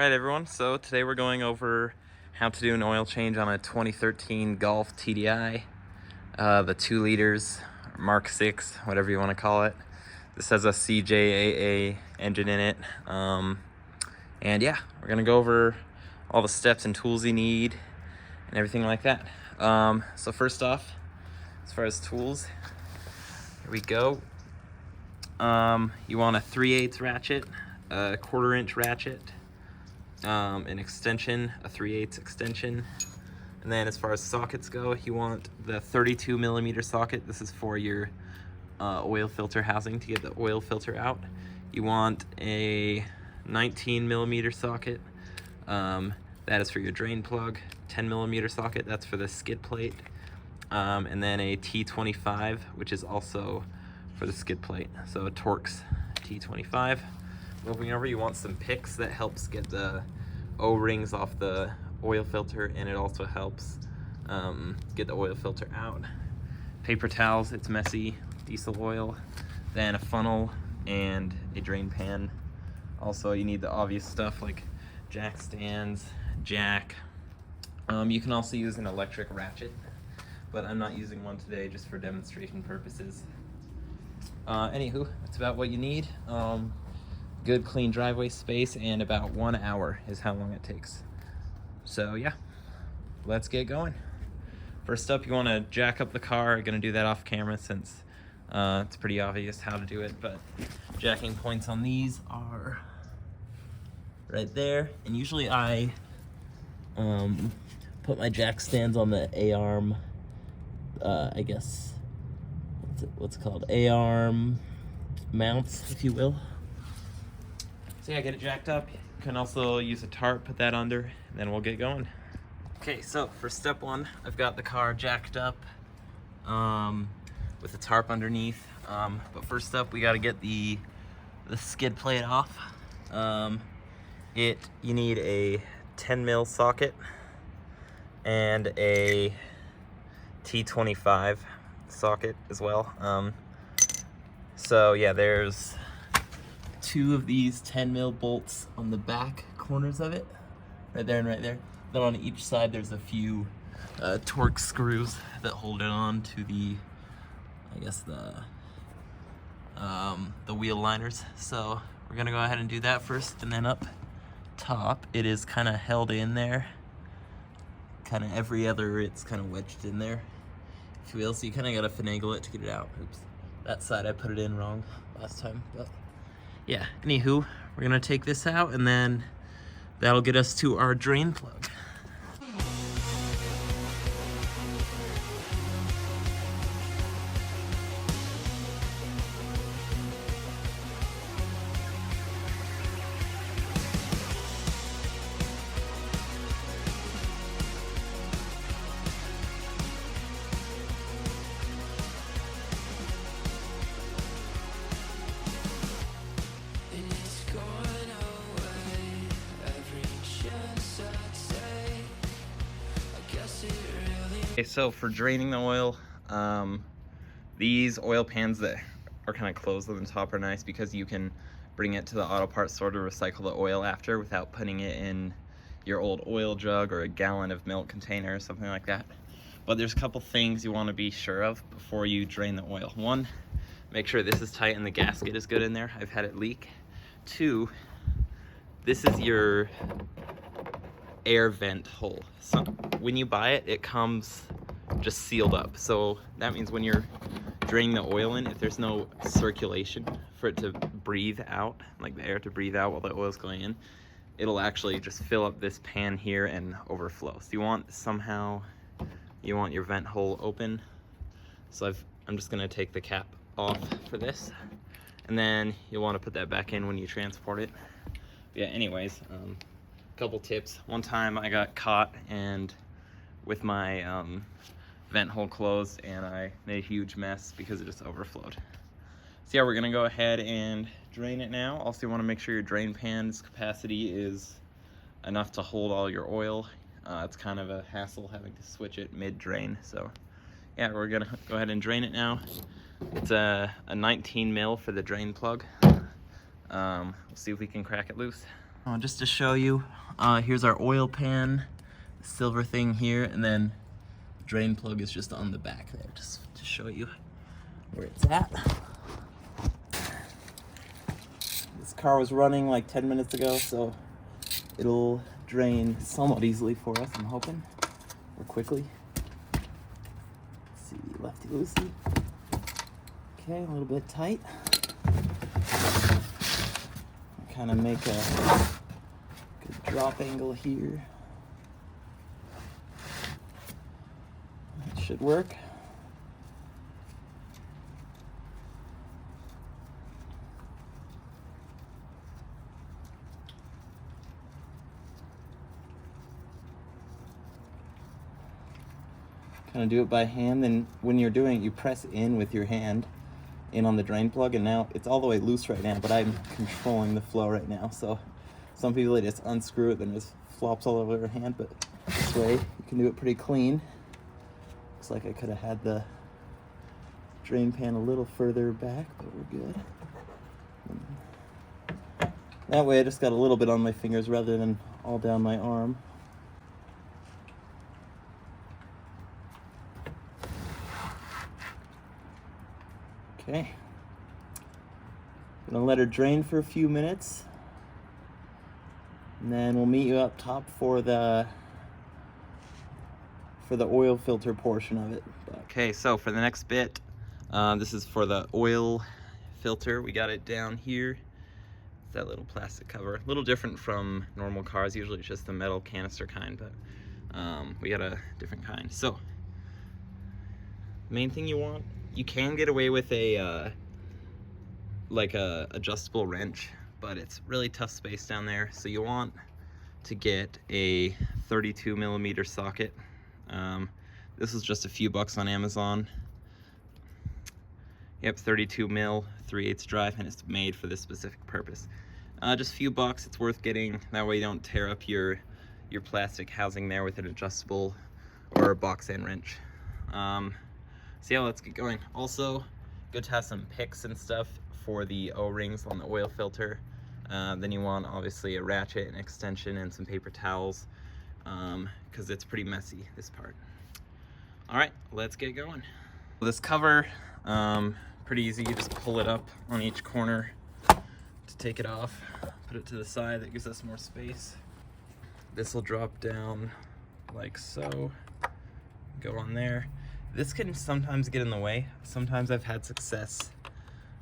Alright everyone, so today we're going over how to do an oil change on a 2013 Golf TDI, the 2 liters, Mark 6, whatever you want to call it. This has a CJAA engine in it, and yeah, we're going to go over all the steps and tools you need and everything like that. So first off, as far as tools, here we go. You want a 3/8 ratchet, a 1/4 inch ratchet, an extension, a 3/8 extension, and then as far as sockets go, you want the 32 millimeter socket. This is for your oil filter housing to get the oil filter out. You want a 19 millimeter socket, that is for your drain plug. 10 millimeter socket, that's for the skid plate, and then a T25, which is also for the skid plate, so a Torx T25. Moving over, you want some picks that helps get the O-rings off the oil filter, and it also helps get the oil filter out. Paper towels, it's messy, diesel oil, then a funnel and a drain pan. Also, you need the obvious stuff like jack stands, jack. You can also use an electric ratchet, but I'm not using one today just for demonstration purposes. Anywho, that's about what you need. Good clean driveway space, and about 1 hour is how long it takes. So yeah, let's get going. First up, you want to jack up the car. I'm gonna do that off camera since it's pretty obvious how to do it, but jacking points on these are right there, and usually I put my jack stands on the A-arm, I guess what's it called, A-arm mounts, if you will. So yeah, get it jacked up. You can also use a tarp, put that under, and then we'll get going. Okay, so for step one, I've got the car jacked up with the tarp underneath. But first up, we got to get the skid plate off. You need a 10 mil socket and a T25 socket as well. So yeah, there's 2 of these 10 mil bolts on the back corners of it, right there and right there. Then on each side there's a few Torx screws that hold it on to the, I guess the wheel liners. So we're gonna go ahead and do that first, and then up top it is kind of held in there, kind of every other, it's kind of wedged in there, if you will. So you kind of gotta finagle it to get it out. Oops, that side I put it in wrong last time, but yeah, anywho, we're gonna take this out, and then that'll get us to our drain plug. Okay, so for draining the oil, these oil pans that are kind of closed on the top are nice because you can bring it to the auto parts store to recycle the oil after without putting it in your old oil jug or a gallon of milk container or something like that. But there's a couple things you want to be sure of before you drain the oil. 1, make sure this is tight and the gasket is good in there. I've had it leak. 2, this is your air vent hole. So when you buy it, it comes just sealed up. So that means when you're draining the oil in, if there's no circulation for it to breathe out, like the air to breathe out while the oil's going in, it'll actually just fill up this pan here and overflow. So you want your vent hole open. So I'm just gonna take the cap off for this, and then you'll want to put that back in when you transport it. Yeah, anyways, couple tips. One time I got caught and with my vent hole closed, and I made a huge mess because it just overflowed. So yeah, we're gonna go ahead and drain it now. Also, you want to make sure your drain pan's capacity is enough to hold all your oil. It's kind of a hassle having to switch it mid-drain. So yeah, we're gonna go ahead and drain it now. It's a 19 mil for the drain plug. We'll see if we can crack it loose. Just to show you, here's our oil pan, silver thing here, and then drain plug is just on the back there, just to show you where it's at. This car was running like 10 minutes ago, so it'll drain somewhat easily for us, I'm hoping, or quickly. Let's see, lefty-loosey. Okay, a little bit tight. Kind of make a good drop angle here. That should work. Kind of do it by hand, then when you're doing it, you press in with your hand in on the drain plug, and now it's all the way loose right now, but I'm controlling the flow right now. So some people, they just unscrew it, then it just flops all over their hand, but this way you can do it pretty clean. Looks like I could have had the drain pan a little further back, but we're good. That way I just got a little bit on my fingers rather than all down my arm. Okay, gonna let her drain for a few minutes, and then we'll meet you up top for the oil filter portion of it. Okay, so for the next bit, this is for the oil filter. We got it down here. It's that little plastic cover, a little different from normal cars. Usually it's just the metal canister kind, but we got a different kind. So main thing you want, you can get away with a like a adjustable wrench, but it's really tough space down there. So you want to get a 32 millimeter socket. This is just a few bucks on Amazon. Yep, 32 mil, 3/8 drive, and it's made for this specific purpose. Just a few bucks, it's worth getting. That way you don't tear up your plastic housing there with an adjustable or a box end wrench. So yeah, let's get going. Also, good to have some picks and stuff for the O-rings on the oil filter. Then you want obviously a ratchet, an extension, and some paper towels, because it's pretty messy, this part. All right, let's get going. This cover, pretty easy. You just pull it up on each corner to take it off. Put it to the side, that gives us more space. This will drop down like so, go on there. This can sometimes get in the way. Sometimes I've had success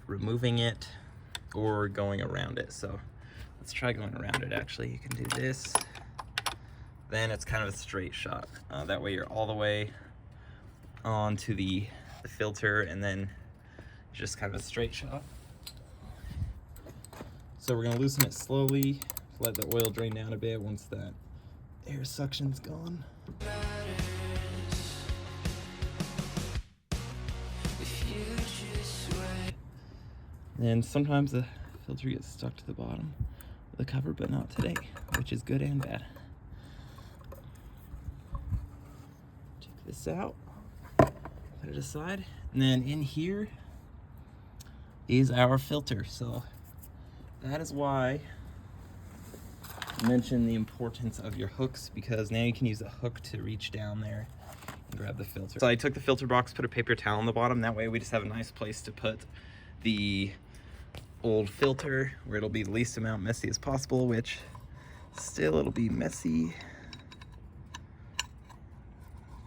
removing it or going around it. So let's try going around it actually. You can do this. Then it's kind of a straight shot. That way you're all the way onto the filter, and then just kind of a straight shot. So we're gonna loosen it slowly, let the oil drain down a bit once that air suction's gone. And sometimes the filter gets stuck to the bottom of the cover, but not today, which is good and bad. Take this out, put it aside, and then in here is our filter. So that is why I mentioned the importance of your hooks, because now you can use a hook to reach down there and grab the filter. So I took the filter box, put a paper towel on the bottom. That way we just have a nice place to put the old filter where it'll be the least amount messy as possible, which still it'll be messy.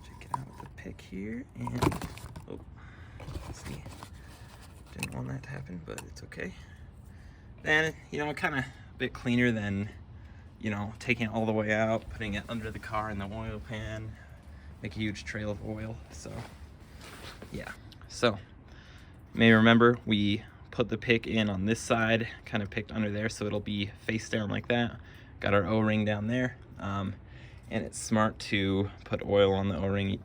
Check it out with the pick here, and oh, see, didn't want that to happen, but it's okay. Then, you know, kind of a bit cleaner than, you know, taking it all the way out, putting it under the car in the oil pan, make a huge trail of oil. So yeah, so you may remember we put the pick in on this side, kind of picked under there, so it'll be face down like that. Got our O-ring down there, and it's smart to put oil on the O-ring,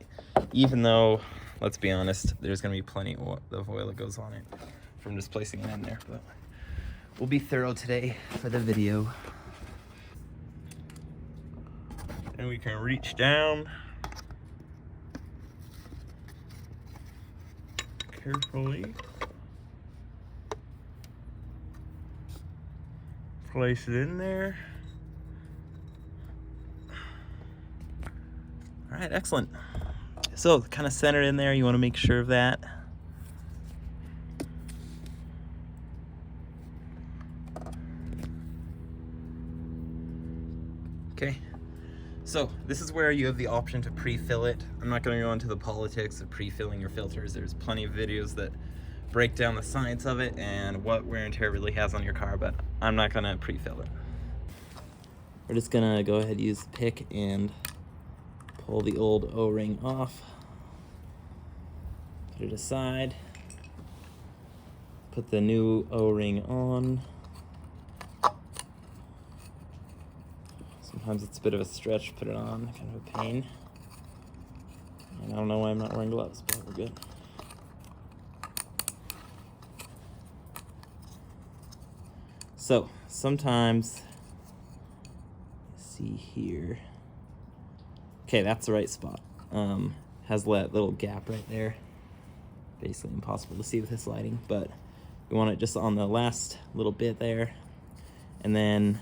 even though, let's be honest, there's gonna be plenty of oil that goes on it from just placing it in there, but we'll be thorough today for the video. And we can reach down carefully. Place it in there. All right, excellent. So kind of centered in there, you want to make sure of that. Okay, so this is where you have the option to pre-fill it. I'm not going to go into the politics of pre-filling your filters. There's plenty of videos that break down the science of it and what wear and tear really has on your car, but I'm not going to pre-fill it. We're just going to go ahead and use the pick and pull the old O-ring off. Put it aside. Put the new O-ring on. Sometimes it's a bit of a stretch to put it on, kind of a pain. And I don't know why I'm not wearing gloves, but we're good. So sometimes, see here. Okay, that's the right spot. Has that little gap right there. Basically impossible to see with this lighting, but we want it just on the last little bit there, and then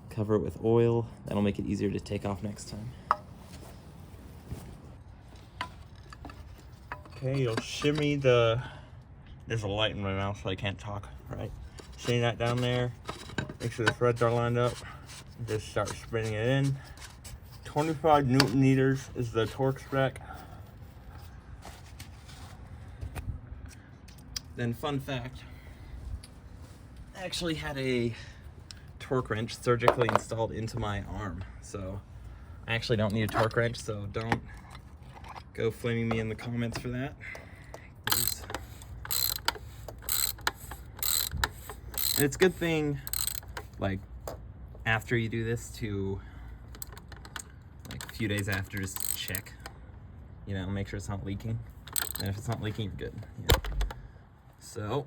cover it with oil. That'll make it easier to take off next time. Okay, you'll shimmy there's a light in my mouth so I can't talk, right? Shimmy that down there, make sure the threads are lined up, just start spinning it in. 25 Newton meters is the torque spec. Then fun fact, I actually had a torque wrench surgically installed into my arm, so I actually don't need a torque wrench, so don't go flaming me in the comments for that. And it's a good thing, like, after you do this to, like, a few days after, just check, you know, make sure it's not leaking. And if it's not leaking, you're good. Yeah. So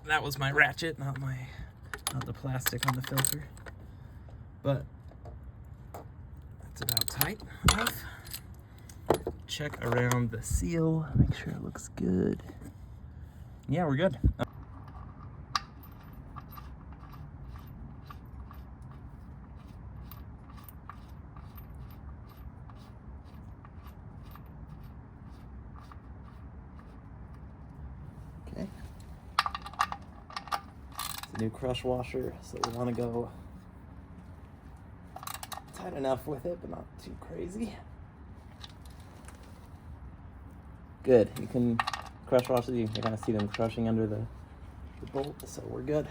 that was my ratchet, not the plastic on the filter, but that's about tight enough. Check around the seal, make sure it looks good. Yeah, we're good. Okay. It's a new crush washer, so we want to go tight enough with it, but not too crazy. Good. You can crush washes, you can kind of see them crushing under the bolt, so we're good.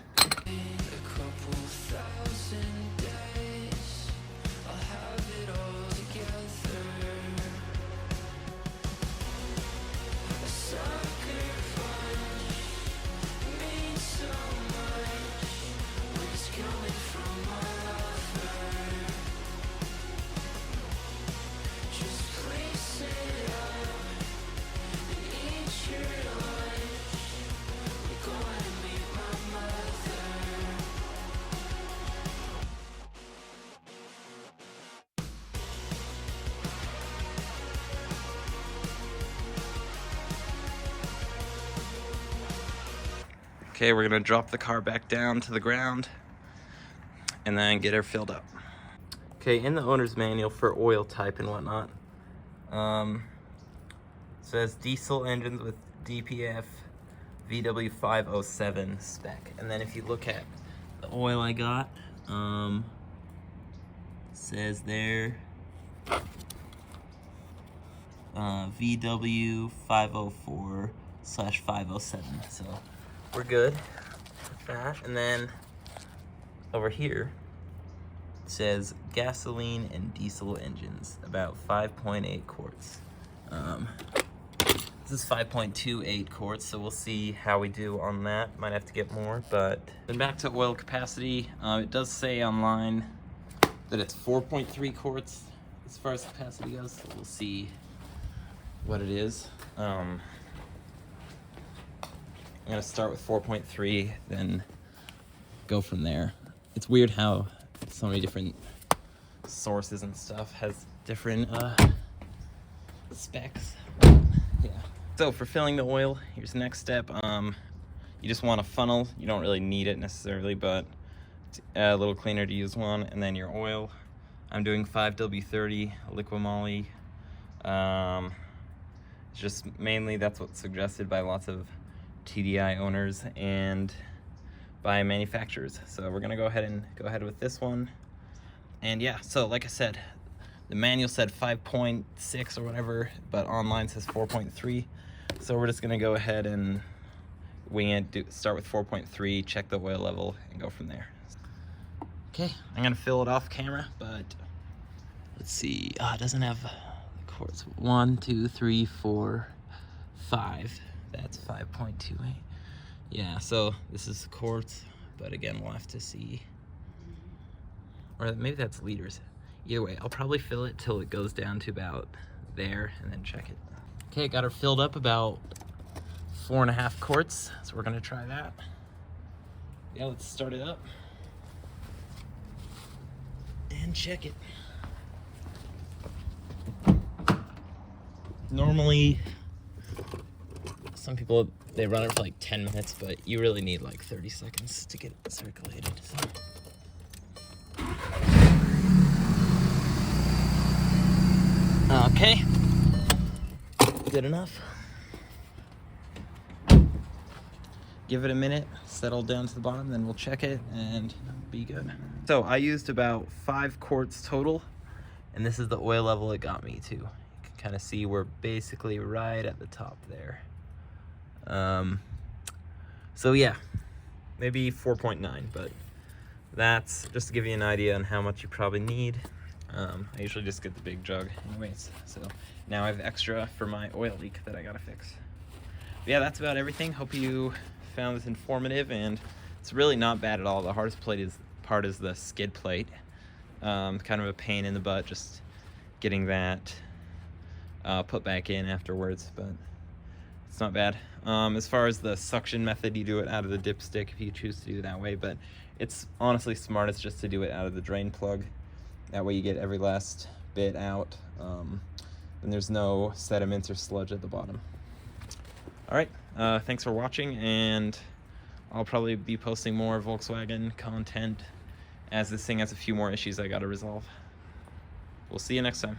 Okay, we're gonna drop the car back down to the ground and then get her filled up. Okay, in the owner's manual for oil type and whatnot, says diesel engines with DPF VW507 spec. And then if you look at the oil I got, says there VW504/507. So we're good with that. And then over here it says gasoline and diesel engines, about 5.8 quarts. This is 5.28 quarts, so we'll see how we do on that. Might have to get more, but then back to oil capacity. It does say online that it's 4.3 quarts as far as capacity goes, so we'll see what it is. I'm gonna start with 4.3, then go from there. It's weird how so many different sources and stuff has different specs. Yeah. So for filling the oil, here's the next step. You just want a funnel. You don't really need it necessarily, but it's a little cleaner to use one. And then your oil. I'm doing 5W30 Liqui-Moly. Just mainly that's what's suggested by lots of TDI owners and by manufacturers. So we're gonna go ahead with this one. And yeah, so like I said, the manual said 5.6 or whatever, but online says 4.3. So we're just gonna go ahead and wing it, start with 4.3, check the oil level, and go from there. Okay, I'm gonna fill it off camera, but let's see. It doesn't have the quarts. 1, 2, 3, 4, 5. That's 5.28. Yeah, so this is quarts, but again, we'll have to see. Or maybe that's liters. Either way, I'll probably fill it till it goes down to about there and then check it. Okay, got her filled up about 4.5 quarts, so we're gonna try that. Yeah, let's start it up and check it. Normally, some people, they run it for like 10 minutes, but you really need like 30 seconds to get it circulated. So. Okay, good enough. Give it a minute, settle down to the bottom, then we'll check it and be good. So I used about 5 quarts total, and this is the oil level it got me to. You can kind of see we're basically right at the top there. So yeah, maybe 4.9, but that's just to give you an idea on how much you probably need. I usually just get the big jug anyways, so now I have extra for my oil leak that I gotta fix. But yeah, that's about everything. Hope you found this informative, and it's really not bad at all. The hardest part is the skid plate. Kind of a pain in the butt just getting that put back in afterwards, but it's not bad. As far as the suction method, you do it out of the dipstick if you choose to do it that way, but it's honestly smartest just to do it out of the drain plug. That way you get every last bit out, and there's no sediments or sludge at the bottom. All right, thanks for watching, and I'll probably be posting more Volkswagen content as this thing has a few more issues I gotta resolve. We'll see you next time.